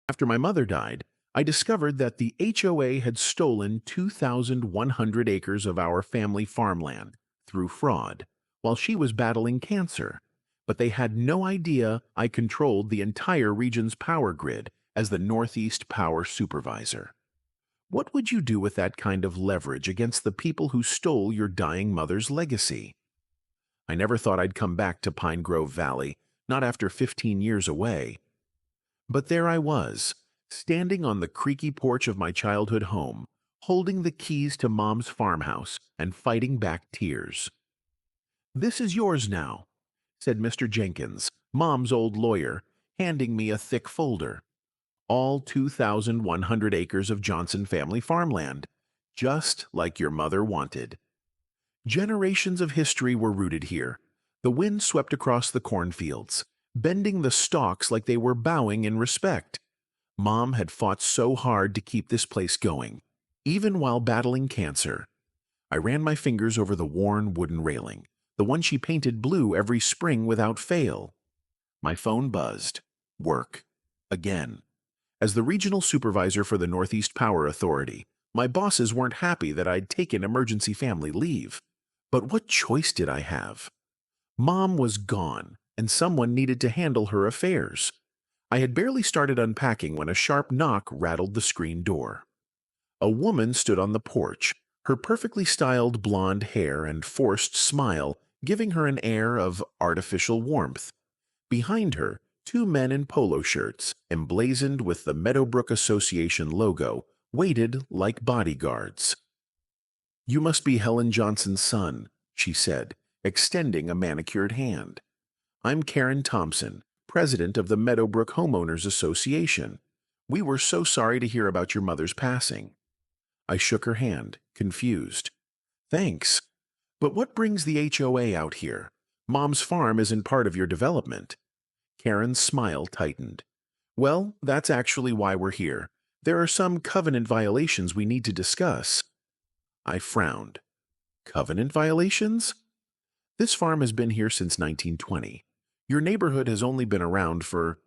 After my mother died, I discovered that the HOA had stolen 2,100 acres of our family farmland through fraud while she was battling cancer. But they had no idea I controlled the entire region's power grid as the Northeast Power Supervisor. What would you do with that kind of leverage against the people who stole your dying mother's legacy? I never thought I'd come back to Pine Grove Valley, not after 15 years away. But there I was, standing on the creaky porch of my childhood home, holding the keys to Mom's farmhouse and fighting back tears. "This is yours now," said Mr. Jenkins, Mom's old lawyer, handing me a thick folder. "All 2,100 acres of Johnson family farmland, just like your mother wanted." Generations of history were rooted here. The wind swept across the cornfields, bending the stalks like they were bowing in respect. Mom had fought so hard to keep this place going, even while battling cancer. I ran my fingers over the worn wooden railing, the one she painted blue every spring without fail. My phone buzzed. Work. Again. As the regional supervisor for the Northeast Power Authority, my bosses weren't happy that I'd taken emergency family leave. But what choice did I have? Mom was gone, and someone needed to handle her affairs. I had barely started unpacking when a sharp knock rattled the screen door. A woman stood on the porch, her perfectly styled blonde hair and forced smile giving her an air of artificial warmth. Behind her, two men in polo shirts, emblazoned with the Meadowbrook Association logo, waited like bodyguards. "You must be Helen Johnson's son," she said, extending a manicured hand. "I'm Karen Thompson, president of the Meadowbrook Homeowners Association. We were so sorry to hear about your mother's passing." I shook her hand, confused. "Thanks. But what brings the HOA out here? Mom's farm isn't part of your development." Karen's smile tightened. "Well, that's actually why we're here. There are some covenant violations we need to discuss." I frowned. "Covenant violations?" "This farm has been here since 1920. Your neighborhood has only been around for,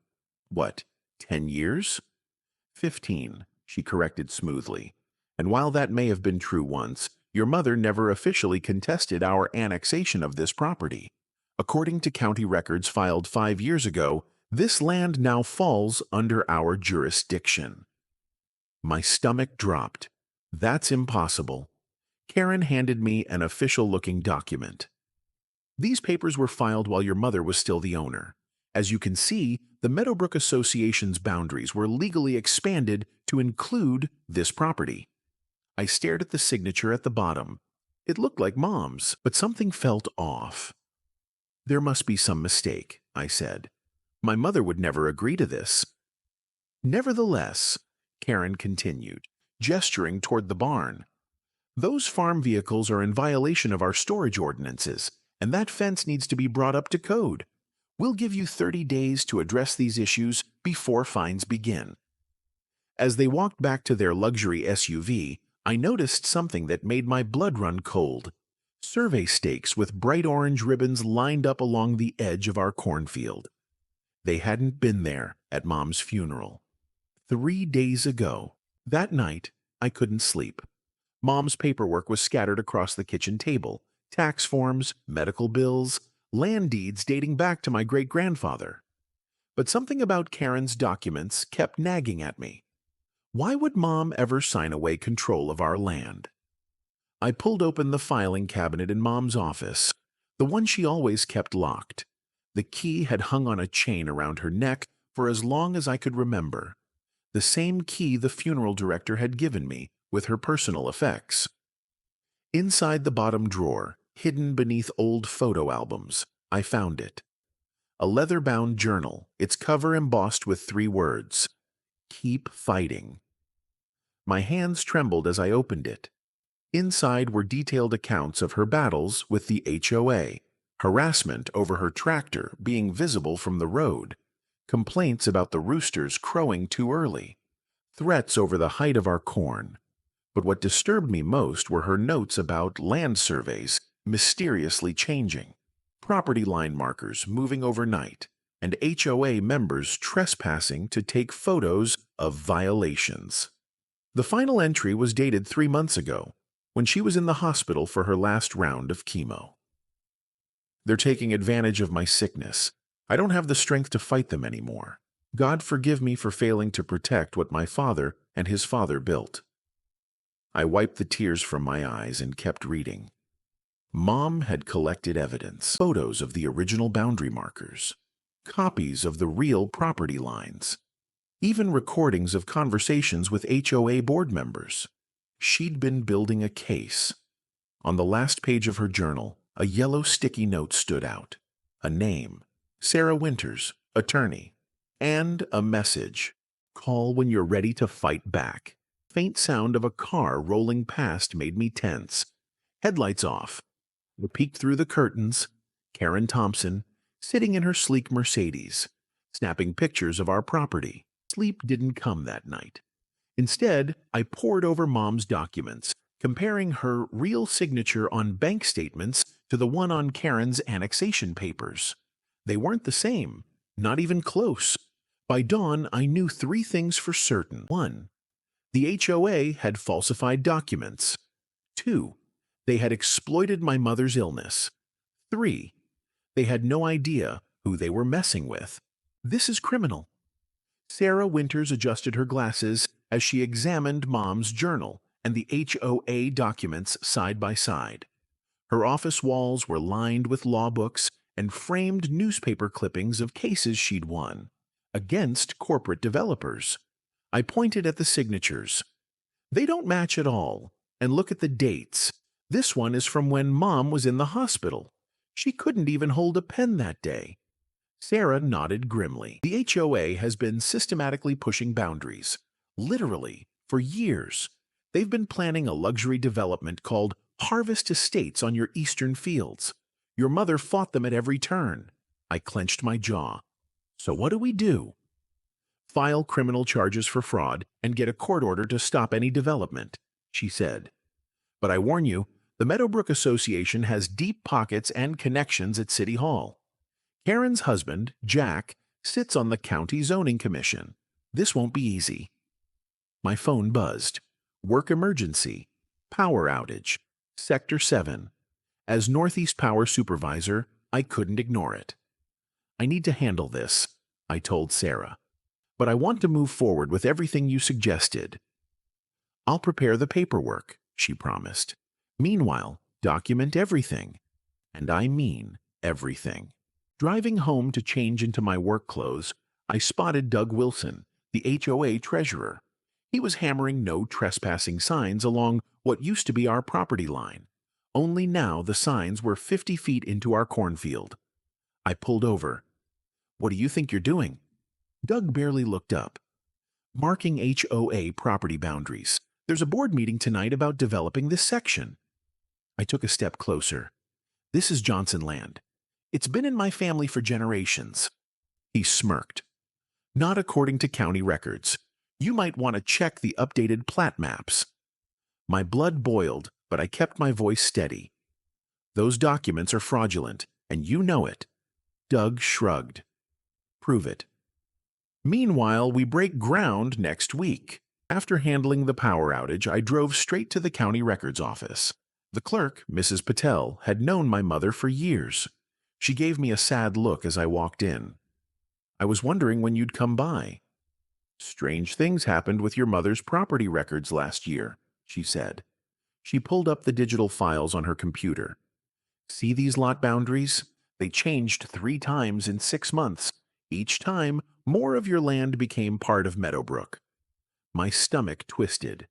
what, 10 years? 15, she corrected smoothly. "And while that may have been true once, your mother never officially contested our annexation of this property. According to county records filed 5 years ago, this land now falls under our jurisdiction." My stomach dropped. "That's impossible." Karen handed me an official-looking document. "These papers were filed while your mother was still the owner. As you can see, the Meadowbrook Association's boundaries were legally expanded to include this property." I stared at the signature at the bottom. It looked like Mom's, but something felt off. "There must be some mistake," I said. "My mother would never agree to this." "Nevertheless," Karen continued, gesturing toward the barn, "those farm vehicles are in violation of our storage ordinances, and that fence needs to be brought up to code. We'll give you 30 days to address these issues before fines begin." As they walked back to their luxury SUV, I noticed something that made my blood run cold. Survey stakes with bright orange ribbons lined up along the edge of our cornfield. They hadn't been there at Mom's funeral. 3 days ago. That night, I couldn't sleep. Mom's paperwork was scattered across the kitchen table. Tax forms, medical bills, land deeds dating back to my great-grandfather. But something about Karen's documents kept nagging at me. Why would Mom ever sign away control of our land? I pulled open the filing cabinet in Mom's office, the one she always kept locked. The key had hung on a chain around her neck for as long as I could remember. The same key the funeral director had given me, with her personal effects. Inside the bottom drawer, hidden beneath old photo albums, I found it. A leather-bound journal, its cover embossed with 3 words: "Keep fighting." My hands trembled as I opened it. Inside were detailed accounts of her battles with the HOA, harassment over her tractor being visible from the road, complaints about the roosters crowing too early, threats over the height of our corn. But what disturbed me most were her notes about land surveys mysteriously changing, property line markers moving overnight, and HOA members trespassing to take photos of violations. The final entry was dated 3 months ago, when she was in the hospital for her last round of chemo. They're taking advantage of my sickness. I don't have the strength to fight them anymore. God forgive me for failing to protect what my father and his father built. I wiped the tears from my eyes and kept reading. Mom had collected evidence, photos of the original boundary markers, copies of the real property lines, even recordings of conversations with HOA board members. She'd been building a case. On the last page of her journal, a yellow sticky note stood out. A name, Sarah Winters, attorney, and a message. Call when you're ready to fight back. Faint sound of a car rolling past made me tense. Headlights off. I peeked through the curtains. Karen Thompson, sitting in her sleek Mercedes, snapping pictures of our property. Sleep didn't come that night. Instead, I pored over Mom's documents, comparing her real signature on bank statements to the one on Karen's annexation papers. They weren't the same, not even close. By dawn, I knew 3 things for certain. 1. The HOA had falsified documents. 2. They had exploited my mother's illness. 3. They had no idea who they were messing with. This is criminal. Sarah Winters adjusted her glasses as she examined Mom's journal and the HOA documents side by side. Her office walls were lined with law books and framed newspaper clippings of cases she'd won against corporate developers. I pointed at the signatures. They don't match at all. And look at the dates. This one is from when Mom was in the hospital. She couldn't even hold a pen that day. Sarah nodded grimly. The HOA has been systematically pushing boundaries. Literally, for years. They've been planning a luxury development called Harvest Estates on your eastern fields. Your mother fought them at every turn. I clenched my jaw. So what do? File criminal charges for fraud and get a court order to stop any development, she said. But I warn you, the Meadowbrook Association has deep pockets and connections at City Hall. Karen's husband, Jack, sits on the county zoning commission. This won't be easy. My phone buzzed. Work emergency. Power outage. Sector 7. As Northeast Power Supervisor, I couldn't ignore it. I need to handle this, I told Sarah. But I want to move forward with everything you suggested. I'll prepare the paperwork, she promised. Meanwhile, document everything. And I mean everything. Driving home to change into my work clothes, I spotted Doug Wilson, the HOA treasurer. He was hammering no trespassing signs along what used to be our property line. Only now the signs were 50 feet into our cornfield. I pulled over. What do you think you're doing? Doug barely looked up. Marking HOA property boundaries. There's a board meeting tonight about developing this section. I took a step closer. This is Johnson land. It's been in my family for generations. He smirked. Not according to county records. You might want to check the updated plat maps. My blood boiled, but I kept my voice steady. Those documents are fraudulent, and you know it. Doug shrugged. Prove it. Meanwhile, we break ground next week. After handling the power outage, I drove straight to the county records office. The clerk, Mrs. Patel, had known my mother for years. She gave me a sad look as I walked in. I was wondering when you'd come by. Strange things happened with your mother's property records last year, she said. She pulled up the digital files on her computer. See these lot boundaries? They changed 3 times in 6 months. Each time, more of your land became part of Meadowbrook. My stomach twisted.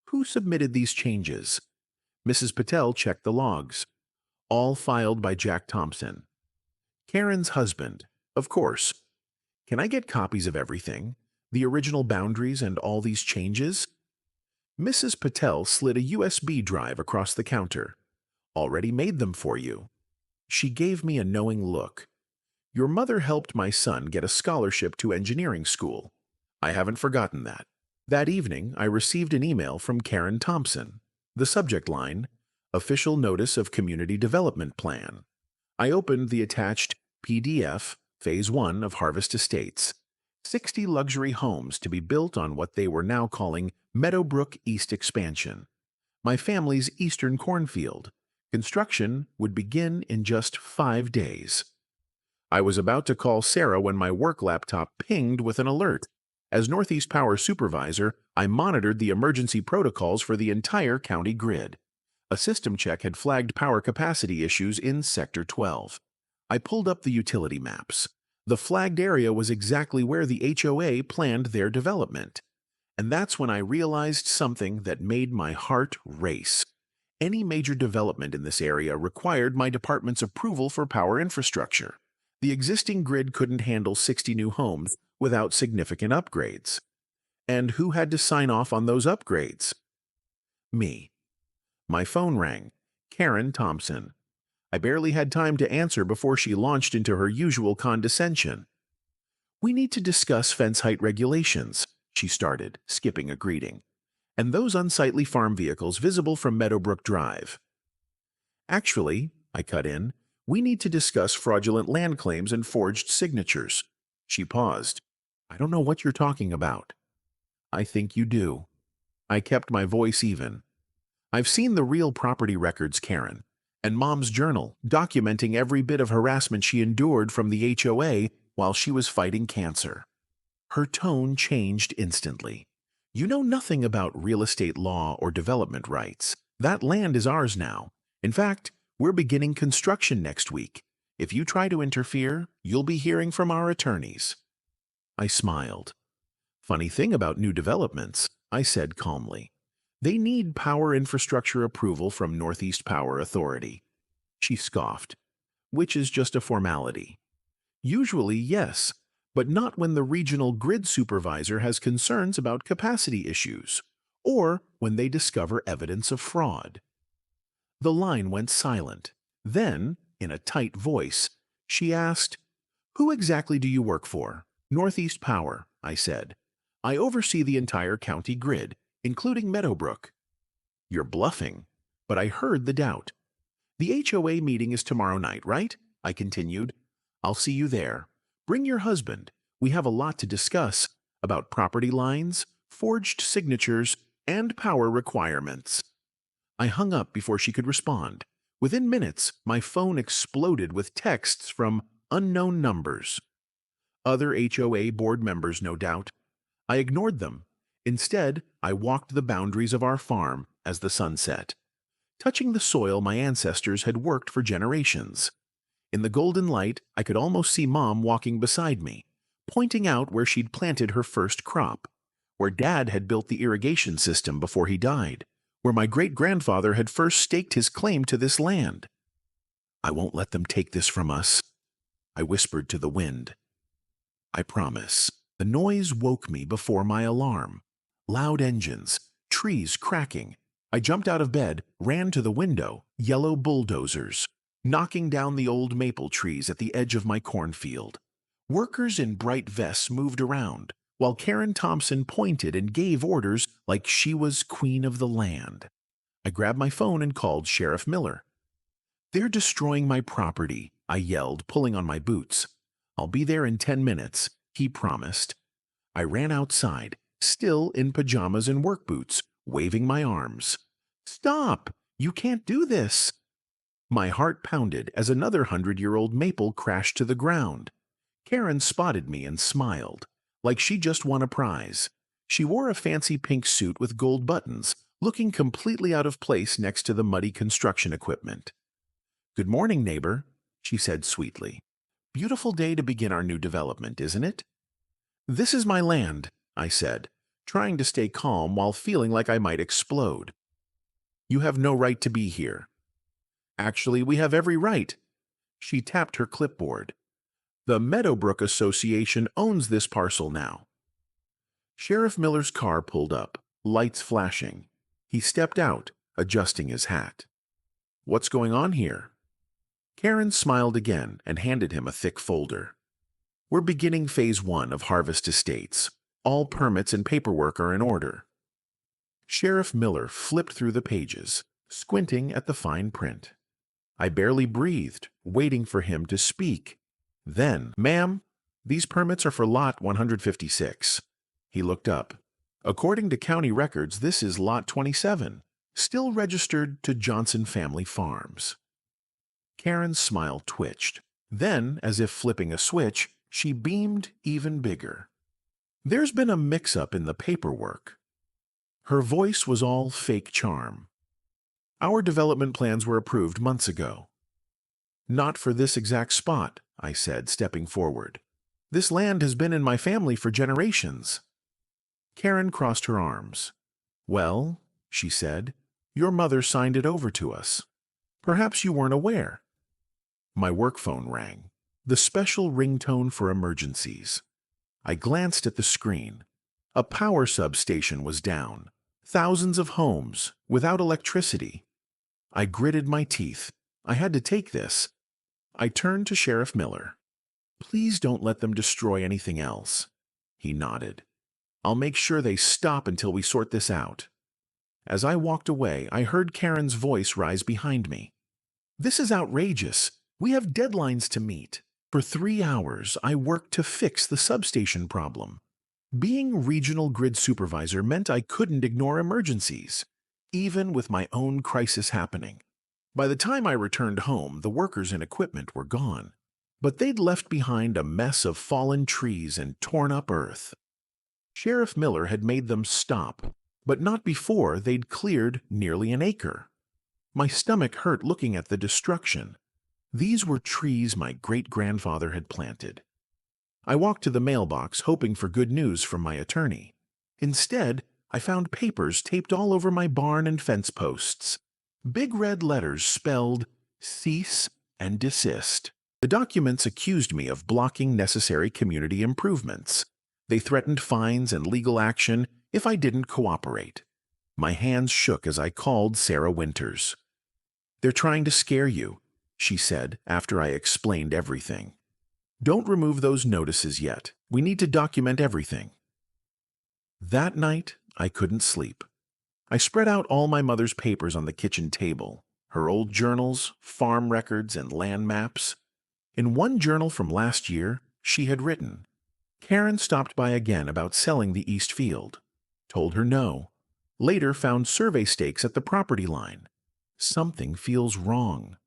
Who submitted these changes? Mrs. Patel checked the logs. All filed by Jack Thompson. Karen's husband, of course. Can I get copies of everything? The original boundaries and all these changes? Mrs. Patel slid a USB drive across the counter. Already made them for you. She gave me a knowing look. Your mother helped my son get a scholarship to engineering school. I haven't forgotten that. That evening, I received an email from Karen Thompson. The subject line, Official Notice of Community Development Plan. I opened the attached PDF Phase 1 of Harvest Estates. 60 luxury homes to be built on what they were now calling Meadowbrook East Expansion, my family's eastern cornfield. Construction would begin in just 5 days. I was about to call Sarah when my work laptop pinged with an alert. As Northeast Power supervisor, I monitored the emergency protocols for the entire county grid. A system check had flagged power capacity issues in Sector 12. I pulled up the utility maps. The flagged area was exactly where the HOA planned their development. And that's when I realized something that made my heart race. Any major development in this area required my department's approval for power infrastructure. The existing grid couldn't handle 60 new homes without significant upgrades. And who had to sign off on those upgrades? Me. My phone rang. Karen Thompson. I barely had time to answer before she launched into her usual condescension. "We need to discuss fence height regulations," she started, skipping a greeting, "and those unsightly farm vehicles visible from Meadowbrook Drive." "Actually," I cut in, "we need to discuss fraudulent land claims and forged signatures." She paused. "I don't know what you're talking about." "I think you do." I kept my voice even. "I've seen the real property records, Karen, and Mom's journal documenting every bit of harassment she endured from the HOA while she was fighting cancer." Her tone changed instantly. "You know nothing about real estate law or development rights. That land is ours now. In fact, we're beginning construction next week. If you try to interfere, you'll be hearing from our attorneys." I smiled. "Funny thing about new developments," I said calmly. "They need power infrastructure approval from Northeast Power Authority." She scoffed. "Which is just a formality." "Usually, yes, but not when the regional grid supervisor has concerns about capacity issues, or when they discover evidence of fraud." The line went silent. Then, in a tight voice, she asked, "Who exactly do you work for?" "Northeast Power," I said. "I oversee the entire county grid, including Meadowbrook." "You're bluffing." But I heard the doubt. "The HOA meeting is tomorrow night, right?" I continued. "I'll see you there. Bring your husband. We have a lot to discuss about property lines, forged signatures, and power requirements." I hung up before she could respond. Within minutes, my phone exploded with texts from unknown numbers. Other HOA board members, no doubt. I ignored them. Instead, I walked the boundaries of our farm as the sun set, touching the soil my ancestors had worked for generations. In the golden light, I could almost see Mom walking beside me, pointing out where she'd planted her first crop, where Dad had built the irrigation system before he died, where my great-grandfather had first staked his claim to this land. "I won't let them take this from us," I whispered to the wind. "I promise." The noise woke me before my alarm. Loud engines, trees cracking. I jumped out of bed, ran to the window. Yellow bulldozers, knocking down the old maple trees at the edge of my cornfield. Workers in bright vests moved around, while Karen Thompson pointed and gave orders like she was queen of the land. I grabbed my phone and called Sheriff Miller. "They're destroying my property," I yelled, pulling on my boots. "I'll be there in 10 minutes, he promised. I ran outside, still in pajamas and work boots, waving my arms. "Stop! You can't do this!" My heart pounded as another 100-year-old maple crashed to the ground. Karen spotted me and smiled, like she just won a prize. She wore a fancy pink suit with gold buttons, looking completely out of place next to the muddy construction equipment. "Good morning, neighbor," she said sweetly. "Beautiful day to begin our new development, isn't it?" "This is my land," I said, trying to stay calm while feeling like I might explode. "You have no right to be here." "Actually, we have every right." She tapped her clipboard. "The Meadowbrook Association owns this parcel now." Sheriff Miller's car pulled up, lights flashing. He stepped out, adjusting his hat. "What's going on here?" Karen smiled again and handed him a thick folder. "We're beginning Phase 1 of Harvest Estates. All permits and paperwork are in order." Sheriff Miller flipped through the pages, squinting at the fine print. I barely breathed, waiting for him to speak. Then, "Ma'am, these permits are for lot 156. He looked up. "According to county records, this is lot 27, still registered to Johnson Family Farms." Karen's smile twitched. Then, as if flipping a switch, she beamed even bigger. "There's been a mix-up in the paperwork." Her voice was all fake charm. "Our development plans were approved months ago." "Not for this exact spot," I said, stepping forward. "This land has been in my family for generations." Karen crossed her arms. "Well," she said, "your mother signed it over to us. Perhaps you weren't aware." My work phone rang, the special ringtone for emergencies. I glanced at the screen. A power substation was down. Thousands of homes without electricity. I gritted my teeth. I had to take this. I turned to Sheriff Miller. "Please don't let them destroy anything else." He nodded. "I'll make sure they stop until we sort this out." As I walked away, I heard Karen's voice rise behind me. "This is outrageous. We have deadlines to meet." For 3 hours, I worked to fix the substation problem. Being regional grid supervisor meant I couldn't ignore emergencies, even with my own crisis happening. By the time I returned home, the workers and equipment were gone, but they'd left behind a mess of fallen trees and torn-up earth. Sheriff Miller had made them stop, but not before they'd cleared nearly an acre. My stomach hurt looking at the destruction. These were trees my great-grandfather had planted. I walked to the mailbox, hoping for good news from my attorney. Instead, I found papers taped all over my barn and fence posts. Big red letters spelled "Cease and Desist." The documents accused me of blocking necessary community improvements. They threatened fines and legal action if I didn't cooperate. My hands shook as I called Sarah Winters. "They're trying to scare you," she said after I explained everything. "Don't remove those notices yet. We need to document everything." That night, I couldn't sleep. I spread out all my mother's papers on the kitchen table, her old journals, farm records, and land maps. In one journal from last year, she had written, "Karen stopped by again about selling the East Field. Told her no. Later found survey stakes at the property line. Something feels wrong."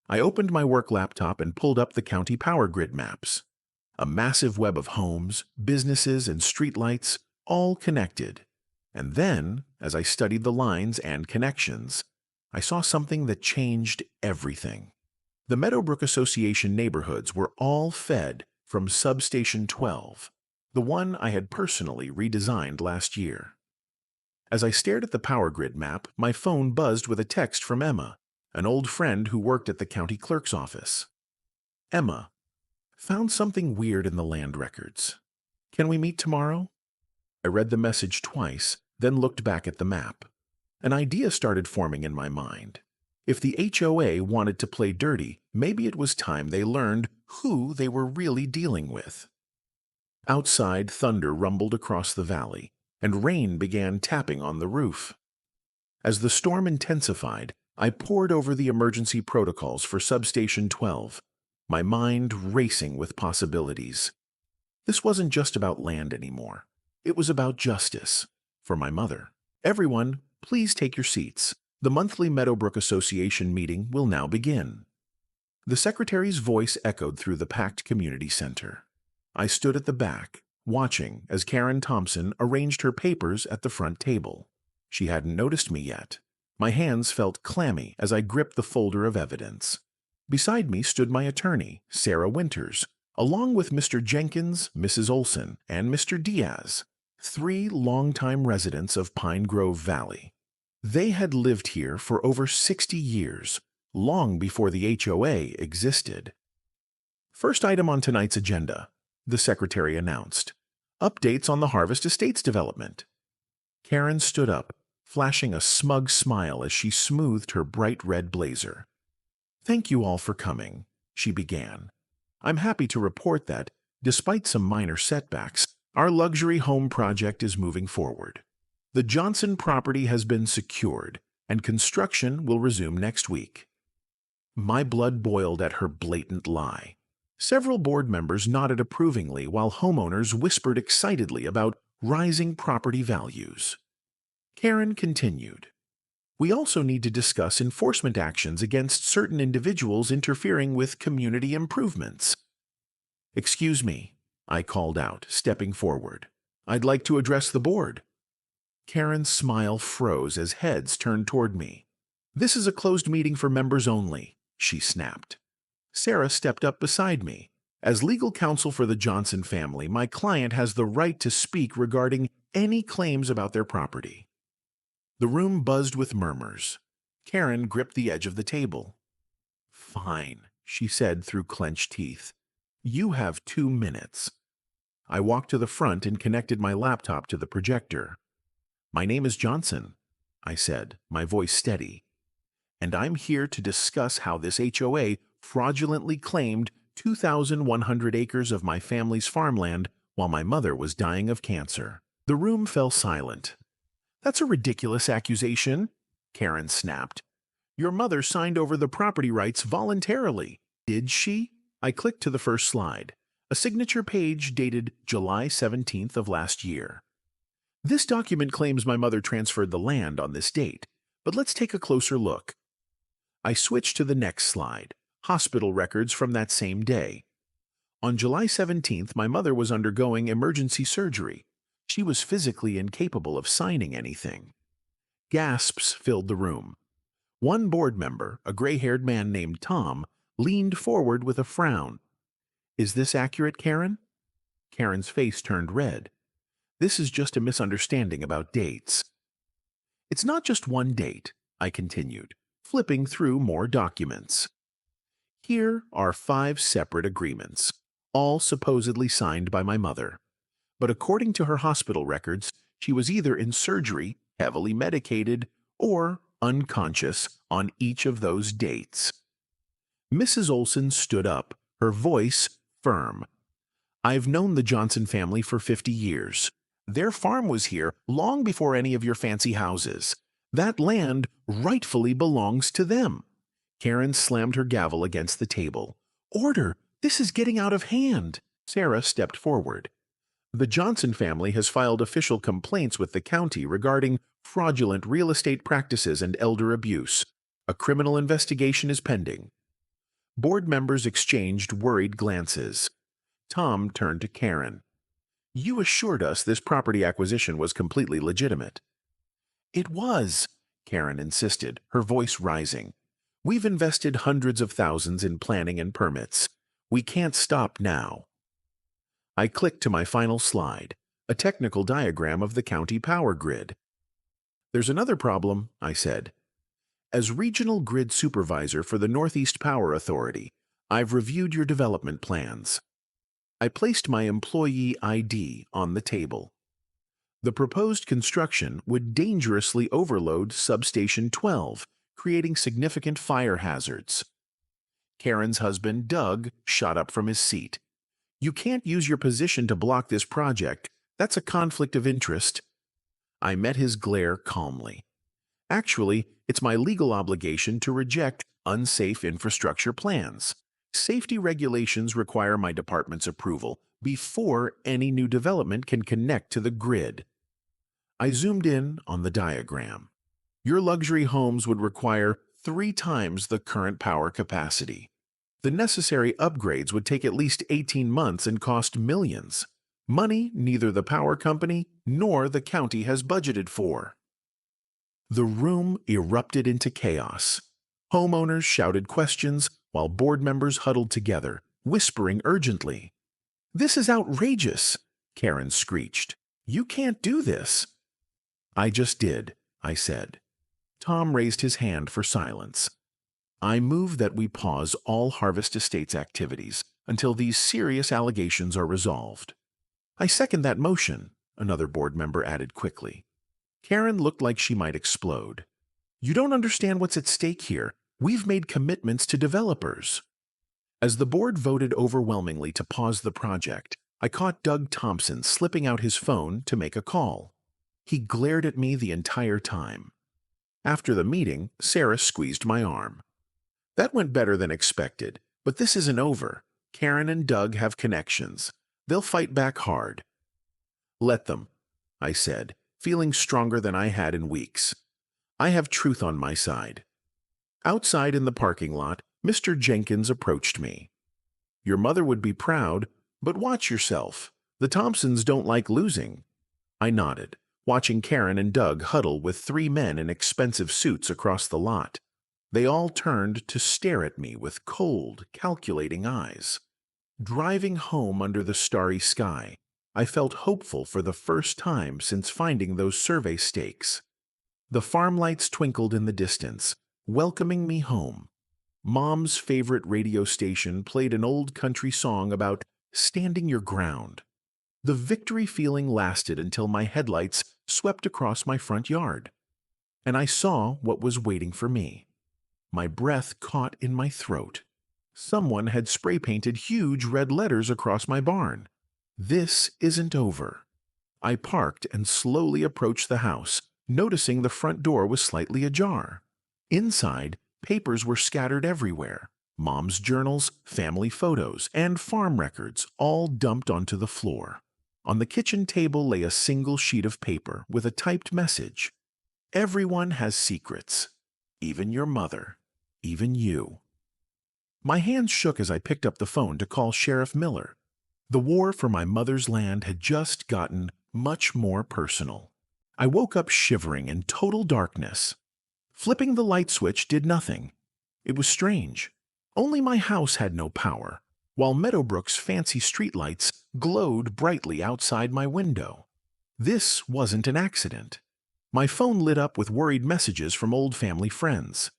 I opened my work laptop and pulled up the county power grid maps. A massive web of homes, businesses, and streetlights, all connected. And then, as I studied the lines and connections, I saw something that changed everything. The Meadowbrook Association neighborhoods were all fed from Substation 12, the one I had personally redesigned last year. As I stared at the power grid map, my phone buzzed with a text from Emma, an old friend who worked at the county clerk's office. "Emma, found something weird in the land records. Can we meet tomorrow?" I read the message twice, then looked back at the map. An idea started forming in my mind. If the HOA wanted to play dirty, maybe it was time they learned who they were really dealing with. Outside, thunder rumbled across the valley, and rain began tapping on the roof. As the storm intensified, I pored over the emergency protocols for Substation 12, my mind racing with possibilities. This wasn't just about land anymore. It was about justice. For my mother. "Everyone, please take your seats. The monthly Meadowbrook Association meeting will now begin." The secretary's voice echoed through the packed community center. I stood at the back, watching as Karen Thompson arranged her papers at the front table. She hadn't noticed me yet. My hands felt clammy as I gripped the folder of evidence. Beside me stood my attorney, Sarah Winters, along with Mr. Jenkins, Mrs. Olson, and Mr. Diaz, 3 longtime residents of Pine Grove Valley. They had lived here for over 60 years, long before the HOA existed. "First item on tonight's agenda," the secretary announced. "Updates on the Harvest Estates development." Karen stood up, flashing a smug smile as she smoothed her bright red blazer. "Thank you all for coming," she began. "I'm happy to report that, despite some minor setbacks, our luxury home project is moving forward. The Johnson property has been secured, and construction will resume next week." My blood boiled at her blatant lie. Several board members nodded approvingly while homeowners whispered excitedly about rising property values. Karen continued. We also need to discuss enforcement actions against certain individuals interfering with community improvements. Excuse me, I called out, stepping forward. I'd like to address the board. Karen's smile froze as heads turned toward me. This is a closed meeting for members only, she snapped. Sarah stepped up beside me. As legal counsel for the Johnson family, my client has the right to speak regarding any claims about their property. The room buzzed with murmurs. Karen gripped the edge of the table. Fine, she said through clenched teeth. You have 2 minutes. I walked to the front and connected my laptop to the projector. My name is Johnson, I said, my voice steady. And I'm here to discuss how this HOA fraudulently claimed 2,100 acres of my family's farmland while my mother was dying of cancer. The room fell silent. That's a ridiculous accusation, Karen snapped. Your mother signed over the property rights voluntarily. Did she? I clicked to the first slide, a signature page dated July 17th of last year. This document claims my mother transferred the land on this date, but let's take a closer look. I switched to the next slide, hospital records from that same day. On July 17th, my mother was undergoing emergency surgery. She was physically incapable of signing anything. Gasps filled the room. One board member, a gray-haired man named Tom, leaned forward with a frown. Is this accurate, Karen? Karen's face turned red. This is just a misunderstanding about dates. It's not just one date, I continued, flipping through more documents. Here are 5 separate agreements, all supposedly signed by my mother. But according to her hospital records, she was either in surgery, heavily medicated, or unconscious on each of those dates. Mrs. Olson stood up, her voice firm. I've known the Johnson family for 50 years. Their farm was here long before any of your fancy houses. That land rightfully belongs to them. Karen slammed her gavel against the table. Order! This is getting out of hand. Sarah stepped forward. The Johnson family has filed official complaints with the county regarding fraudulent real estate practices and elder abuse. A criminal investigation is pending. Board members exchanged worried glances. Tom turned to Karen. You assured us this property acquisition was completely legitimate. It was, Karen insisted, her voice rising. We've invested hundreds of thousands in planning and permits. We can't stop now. I clicked to my final slide, a technical diagram of the county power grid. There's another problem, I said. As regional grid supervisor for the Northeast Power Authority, I've reviewed your development plans. I placed my employee ID on the table. The proposed construction would dangerously overload Substation 12, creating significant fire hazards. Karen's husband, Doug, shot up from his seat. You can't use your position to block this project. That's a conflict of interest. I met his glare calmly. Actually, it's my legal obligation to reject unsafe infrastructure plans. Safety regulations require my department's approval before any new development can connect to the grid. I zoomed in on the diagram. Your luxury homes would require 3 times the current power capacity. The necessary upgrades would take at least 18 months and cost millions. Money neither the power company nor the county has budgeted for. The room erupted into chaos. Homeowners shouted questions while board members huddled together, whispering urgently. This is outrageous, Karen screeched. You can't do this. I just did, I said. Tom raised his hand for silence. I move that we pause all Harvest Estates activities until these serious allegations are resolved. I second that motion, another board member added quickly. Karen looked like she might explode. You don't understand what's at stake here. We've made commitments to developers. As the board voted overwhelmingly to pause the project, I caught Doug Thompson slipping out his phone to make a call. He glared at me the entire time. After the meeting, Sarah squeezed my arm. That went better than expected, but this isn't over. Karen and Doug have connections. They'll fight back hard. Let them, I said, feeling stronger than I had in weeks. I have truth on my side. Outside in the parking lot, Mr. Jenkins approached me. Your mother would be proud, but watch yourself. The Thompsons don't like losing. I nodded, watching Karen and Doug huddle with 3 men in expensive suits across the lot. They all turned to stare at me with cold, calculating eyes. Driving home under the starry sky, I felt hopeful for the first time since finding those survey stakes. The farm lights twinkled in the distance, welcoming me home. Mom's favorite radio station played an old country song about standing your ground. The victory feeling lasted until my headlights swept across my front yard, and I saw what was waiting for me. My breath caught in my throat. Someone had spray-painted huge red letters across my barn. This isn't over. I parked and slowly approached the house, noticing the front door was slightly ajar. Inside, papers were scattered everywhere. Mom's journals, family photos, and farm records all dumped onto the floor. On the kitchen table lay a single sheet of paper with a typed message. Everyone has secrets. Even your mother. Even you. My hands shook as I picked up the phone to call Sheriff Miller. The war for my mother's land had just gotten much more personal. I woke up shivering in total darkness. Flipping the light switch did nothing. It was strange. Only my house had no power, while Meadowbrook's fancy streetlights glowed brightly outside my window. This wasn't an accident. My phone lit up with worried messages from old family friends.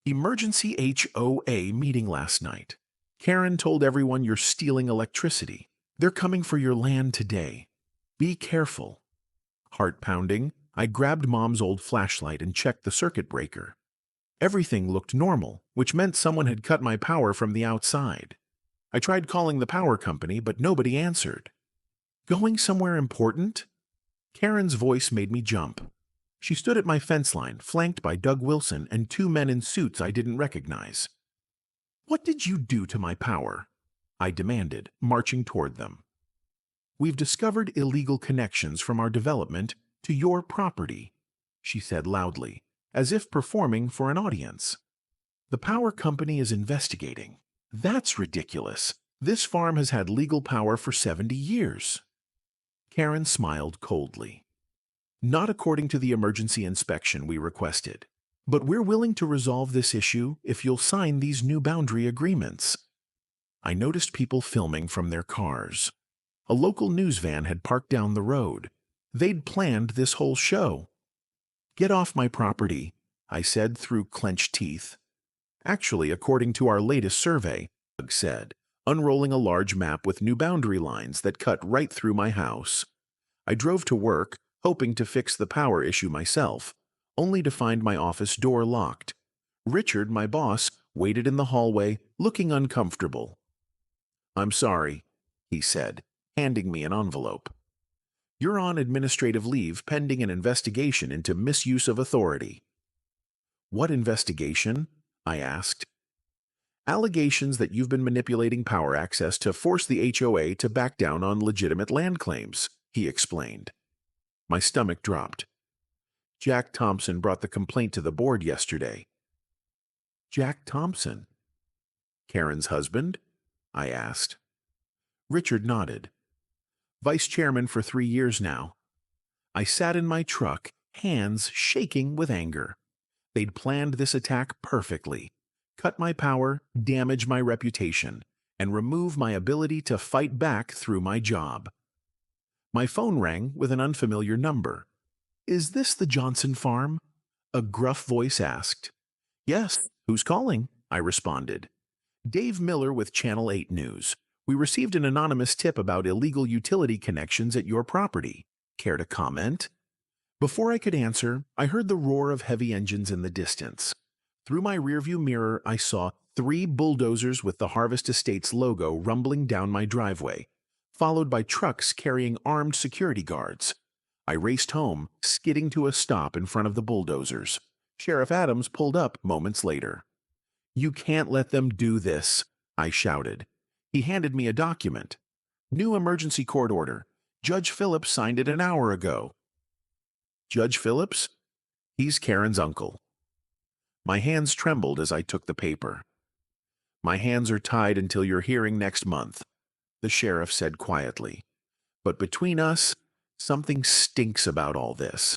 Emergency HOA meeting last night. Karen told everyone you're stealing electricity. They're coming for your land today. Be careful. Heart pounding, I grabbed Mom's old flashlight and checked the circuit breaker. Everything looked normal, which meant someone had cut my power from the outside. I tried calling the power company, but nobody answered. Going somewhere important? Karen's voice made me jump. She stood at my fence line, flanked by Doug Wilson and 2 men in suits I didn't recognize. What did you do to my power? I demanded, marching toward them. We've discovered illegal connections from our development to your property, she said loudly, as if performing for an audience. The power company is investigating. That's ridiculous. This farm has had legal power for 70 years. Karen smiled coldly. Not according to the emergency inspection we requested. But we're willing to resolve this issue if you'll sign these new boundary agreements. I noticed people filming from their cars. A local news van had parked down the road. They'd planned this whole show. Get off my property, I said through clenched teeth. Actually, according to our latest survey, Doug said, unrolling a large map with new boundary lines that cut right through my house. I drove to work, hoping to fix the power issue myself, only to find my office door locked. Richard, my boss, waited in the hallway, looking uncomfortable. I'm sorry, he said, handing me an envelope. You're on administrative leave pending an investigation into misuse of authority. What investigation? I asked. Allegations that you've been manipulating power access to force the HOA to back down on legitimate land claims, he explained. My stomach dropped. Jack Thompson brought the complaint to the board yesterday. Jack Thompson? Karen's husband? I asked. Richard nodded. Vice chairman for 3 years now. I sat in my truck, hands shaking with anger. They'd planned this attack perfectly. Cut my power, damage my reputation, and remove my ability to fight back through my job. My phone rang with an unfamiliar number. Is this the Johnson farm? A gruff voice asked. Yes, who's calling? I responded. Dave Miller with Channel 8 News. We received an anonymous tip about illegal utility connections at your property. Care to comment? Before I could answer, I heard the roar of heavy engines in the distance. Through my rearview mirror, I saw 3 bulldozers with the Harvest Estates logo rumbling down my driveway, followed by trucks carrying armed security guards. I raced home, skidding to a stop in front of the bulldozers. Sheriff Adams pulled up moments later. You can't let them do this, I shouted. He handed me a document. New emergency court order. Judge Phillips signed it an hour ago. Judge Phillips? He's Karen's uncle. My hands trembled as I took the paper. My hands are tied until your hearing next month, the sheriff said quietly. But between us, something stinks about all this.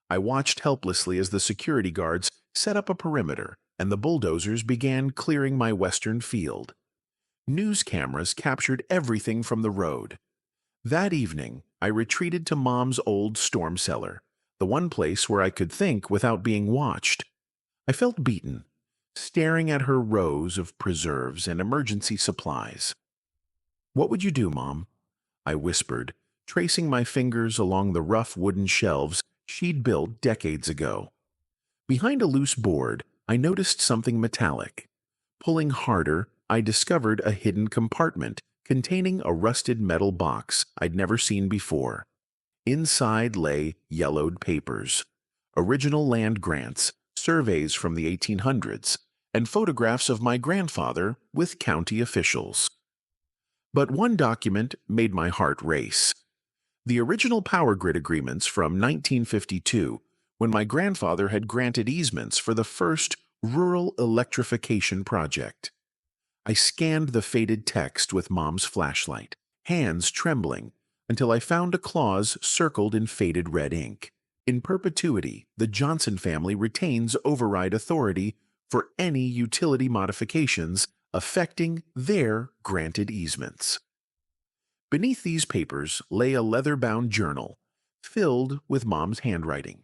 I watched helplessly as the security guards set up a perimeter and the bulldozers began clearing my western field. News cameras captured everything from the road. That evening, I retreated to Mom's old storm cellar, the one place where I could think without being watched. I felt beaten, staring at her rows of preserves and emergency supplies. "What would you do, Mom?" I whispered, tracing my fingers along the rough wooden shelves she'd built decades ago. Behind a loose board, I noticed something metallic. Pulling harder, I discovered a hidden compartment containing a rusted metal box I'd never seen before. Inside lay yellowed papers, original land grants, surveys from the 1800s, and photographs of my grandfather with county officials. But one document made my heart race. The original power grid agreements from 1952, when my grandfather had granted easements for the first rural electrification project. I scanned the faded text with Mom's flashlight, hands trembling, until I found a clause circled in faded red ink. In perpetuity, the Johnson family retains override authority for any utility modifications affecting their granted easements. Beneath these papers lay a leather-bound journal, filled with Mom's handwriting.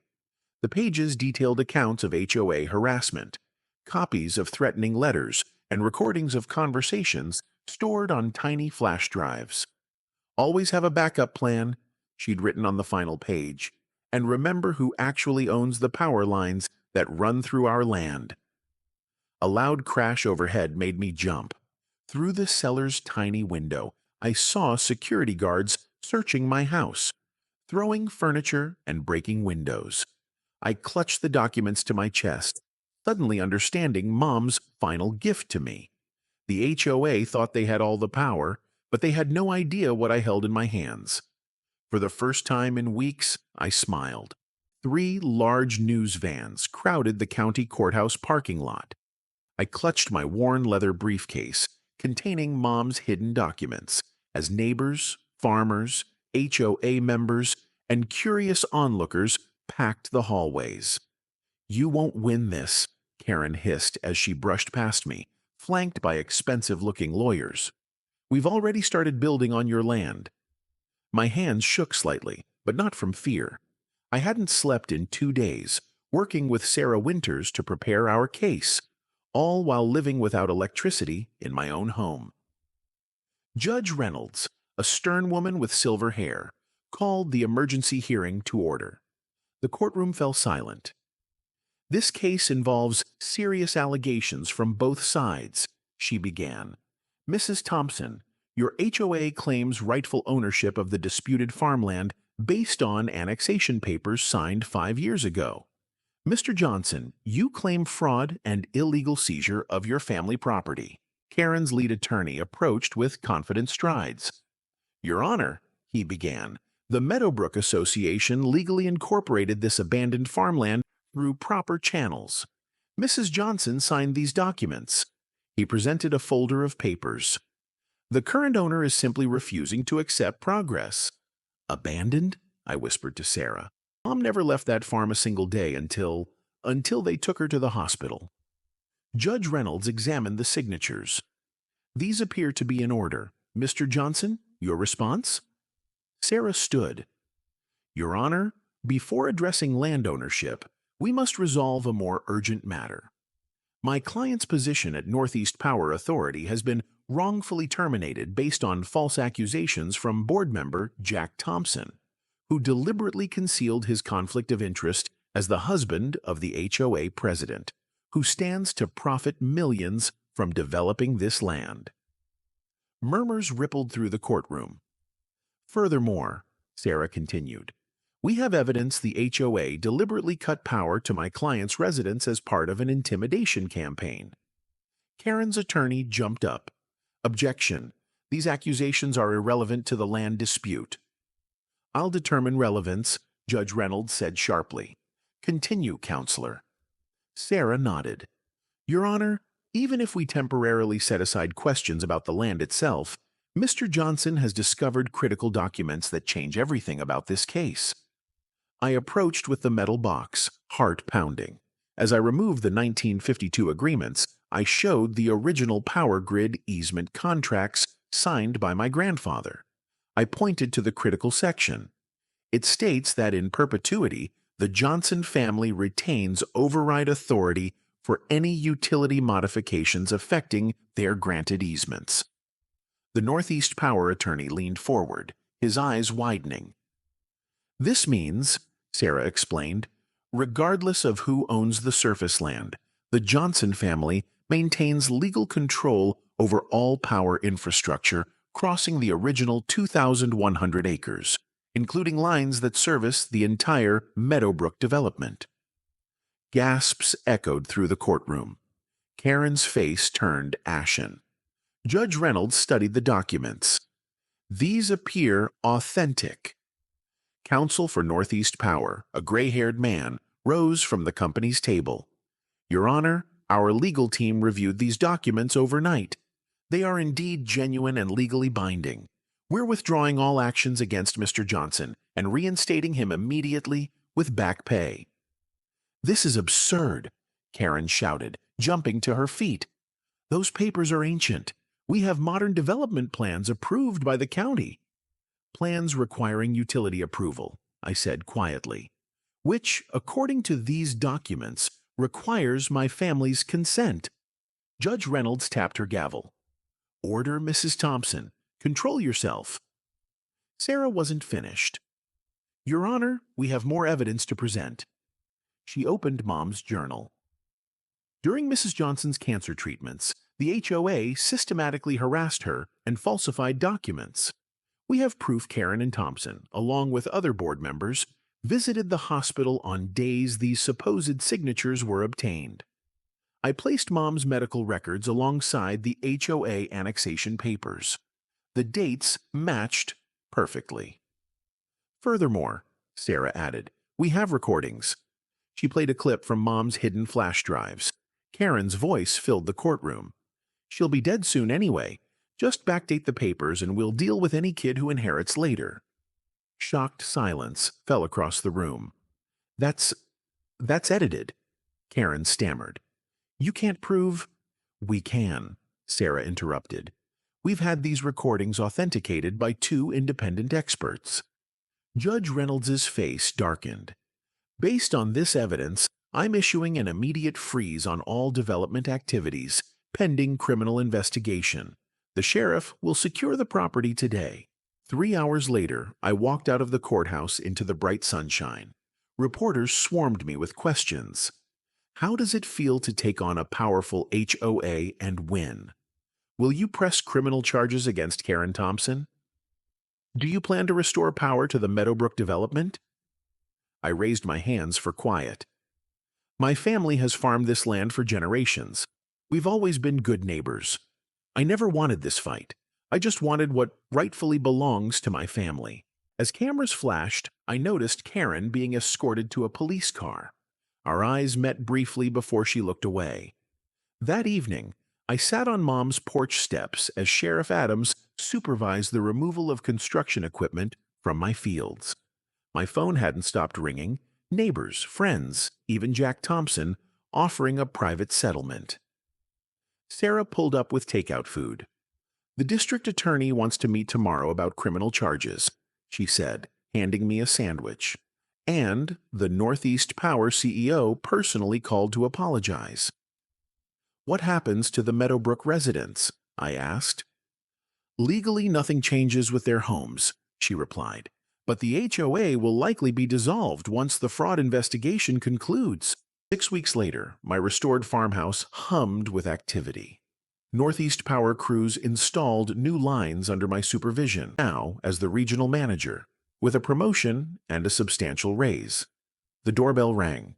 The pages detailed accounts of HOA harassment, copies of threatening letters, and recordings of conversations stored on tiny flash drives. "Always have a backup plan," she'd written on the final page, "and remember who actually owns the power lines that run through our land." A loud crash overhead made me jump. Through the cellar's tiny window, I saw security guards searching my house, throwing furniture and breaking windows. I clutched the documents to my chest, suddenly understanding Mom's final gift to me. The HOA thought they had all the power, but they had no idea what I held in my hands. For the first time in weeks, I smiled. 3 large news vans crowded the county courthouse parking lot. I clutched my worn leather briefcase containing Mom's hidden documents as neighbors, farmers, HOA members, and curious onlookers packed the hallways. "You won't win this," Karen hissed as she brushed past me, flanked by expensive-looking lawyers. "We've already started building on your land." My hands shook slightly, but not from fear. I hadn't slept in 2 days, working with Sarah Winters to prepare our case, all while living without electricity in my own home. Judge Reynolds, a stern woman with silver hair, called the emergency hearing to order. The courtroom fell silent. "This case involves serious allegations from both sides," she began. "Mrs. Thompson, your HOA claims rightful ownership of the disputed farmland based on annexation papers signed 5 years ago. Mr. Johnson, you claim fraud and illegal seizure of your family property." Karen's lead attorney approached with confident strides. "Your Honor," he began, "the Meadowbrook Association legally incorporated this abandoned farmland through proper channels. Mrs. Johnson signed these documents." He presented a folder of papers. "The current owner is simply refusing to accept progress." "Abandoned?" I whispered to Sarah. "Mom never left that farm a single day until they took her to the hospital." Judge Reynolds examined the signatures. "These appear to be in order. Mr. Johnson, your response?" Sarah stood. "Your Honor, before addressing land ownership, we must resolve a more urgent matter. My client's position at Northeast Power Authority has been wrongfully terminated based on false accusations from board member Jack Thompson, who deliberately concealed his conflict of interest as the husband of the HOA president, who stands to profit millions from developing this land." Murmurs rippled through the courtroom. "Furthermore," Sarah continued, "we have evidence the HOA deliberately cut power to my client's residence as part of an intimidation campaign." Karen's attorney jumped up. Objection. These accusations are irrelevant to the land dispute. I'll determine relevance, Judge Reynolds said sharply. Continue, counselor. Sarah nodded. Your Honor, even if we temporarily set aside questions about the land itself, Mr. Johnson has discovered critical documents that change everything about this case. I approached with the metal box, heart pounding. As I removed the 1952 agreements, I showed the original power grid easement contracts signed by my grandfather. I pointed to the critical section. It states that in perpetuity, the Johnson family retains override authority for any utility modifications affecting their granted easements. The Northeast Power attorney leaned forward, his eyes widening. This means, Sarah explained, regardless of who owns the surface land, the Johnson family maintains legal control over all power infrastructure crossing the original 2,100 acres, including lines that service the entire Meadowbrook development. Gasps echoed through the courtroom. Karen's face turned ashen. Judge Reynolds studied the documents. These appear authentic. Counsel for Northeast Power, a gray-haired man, rose from the company's table. Your Honor, our legal team reviewed these documents overnight. They are indeed genuine and legally binding. We're withdrawing all actions against Mr. Johnson and reinstating him immediately with back pay. This is absurd, Karen shouted, jumping to her feet. Those papers are ancient. We have modern development plans approved by the county. Plans requiring utility approval, I said quietly, which, according to these documents, requires my family's consent. Judge Reynolds tapped her gavel. Order, Mrs. Thompson. Control yourself. Sarah wasn't finished. Your Honor, we have more evidence to present. She opened Mom's journal. During Mrs. Johnson's cancer treatments, the HOA systematically harassed her and falsified documents. We have proof Karen and Thompson, along with other board members, visited the hospital on days these supposed signatures were obtained. I placed Mom's medical records alongside the HOA annexation papers. The dates matched perfectly. Furthermore, Sarah added, we have recordings. She played a clip from Mom's hidden flash drives. Karen's voice filled the courtroom. She'll be dead soon anyway. Just backdate the papers and we'll deal with any kid who inherits later. Shocked silence fell across the room. That's edited, Karen stammered. You can't prove... We can, Sarah interrupted. We've had these recordings authenticated by 2 independent experts. Judge Reynolds's face darkened. Based on this evidence, I'm issuing an immediate freeze on all development activities, pending criminal investigation. The sheriff will secure the property today. 3 hours later, I walked out of the courthouse into the bright sunshine. Reporters swarmed me with questions. How does it feel to take on a powerful HOA and win? Will you press criminal charges against Karen Thompson? Do you plan to restore power to the Meadowbrook development? I raised my hands for quiet. My family has farmed this land for generations. We've always been good neighbors. I never wanted this fight. I just wanted what rightfully belongs to my family. As cameras flashed, I noticed Karen being escorted to a police car. Our eyes met briefly before she looked away. That evening, I sat on Mom's porch steps as Sheriff Adams supervised the removal of construction equipment from my fields. My phone hadn't stopped ringing. Neighbors, friends, even Jack Thompson, offering a private settlement. Sarah pulled up with takeout food. The district attorney wants to meet tomorrow about criminal charges, she said, handing me a sandwich. And the Northeast Power CEO personally called to apologize. What happens to the Meadowbrook residents? I asked. Legally, nothing changes with their homes, she replied. But the HOA will likely be dissolved once the fraud investigation concludes. 6 weeks later, my restored farmhouse hummed with activity. Northeast Power crews installed new lines under my supervision, now as the regional manager, with a promotion and a substantial raise. The doorbell rang.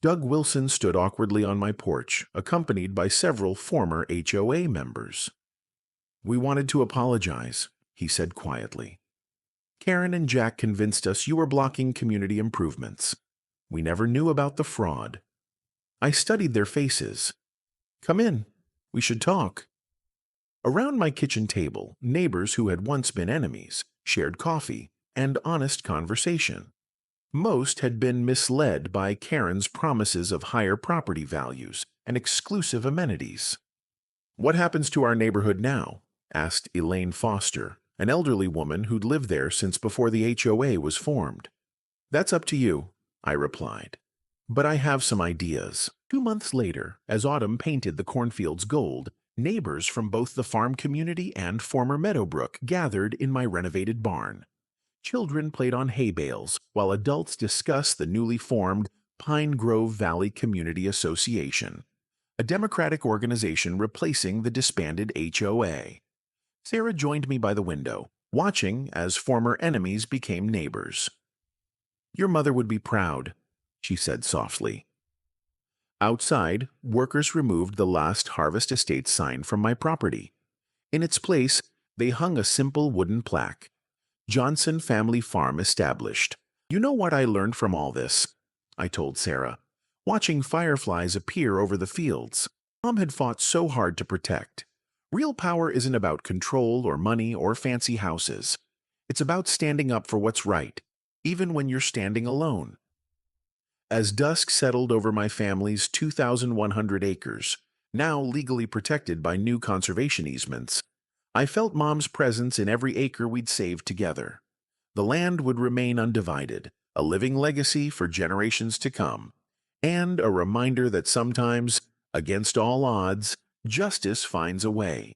Doug Wilson stood awkwardly on my porch, accompanied by several former HOA members. "We wanted to apologize," he said quietly. "Karen and Jack convinced us you were blocking community improvements. We never knew about the fraud." I studied their faces. "Come in. We should talk." Around my kitchen table, neighbors who had once been enemies shared coffee and honest conversation. Most had been misled by Karen's promises of higher property values and exclusive amenities. "What happens to our neighborhood now?" asked Elaine Foster, an elderly woman who'd lived there since before the HOA was formed. "That's up to you," I replied. "But I have some ideas." 2 months later, as autumn painted the cornfields gold, neighbors from both the farm community and former Meadowbrook gathered in my renovated barn. Children played on hay bales, while adults discussed the newly formed Pine Grove Valley Community Association, a democratic organization replacing the disbanded HOA. Sarah joined me by the window, watching as former enemies became neighbors. "Your mother would be proud," she said softly. Outside, workers removed the last Harvest Estate sign from my property. In its place, they hung a simple wooden plaque. "Johnson Family Farm Established." "You know what I learned from all this?" I told Sarah. "Watching fireflies appear over the fields. Mom had fought so hard to protect. Real power isn't about control or money or fancy houses. It's about standing up for what's right, even when you're standing alone." As dusk settled over my family's 2,100 acres, now legally protected by new conservation easements, I felt Mom's presence in every acre we'd saved together. The land would remain undivided, a living legacy for generations to come, and a reminder that sometimes, against all odds, justice finds a way.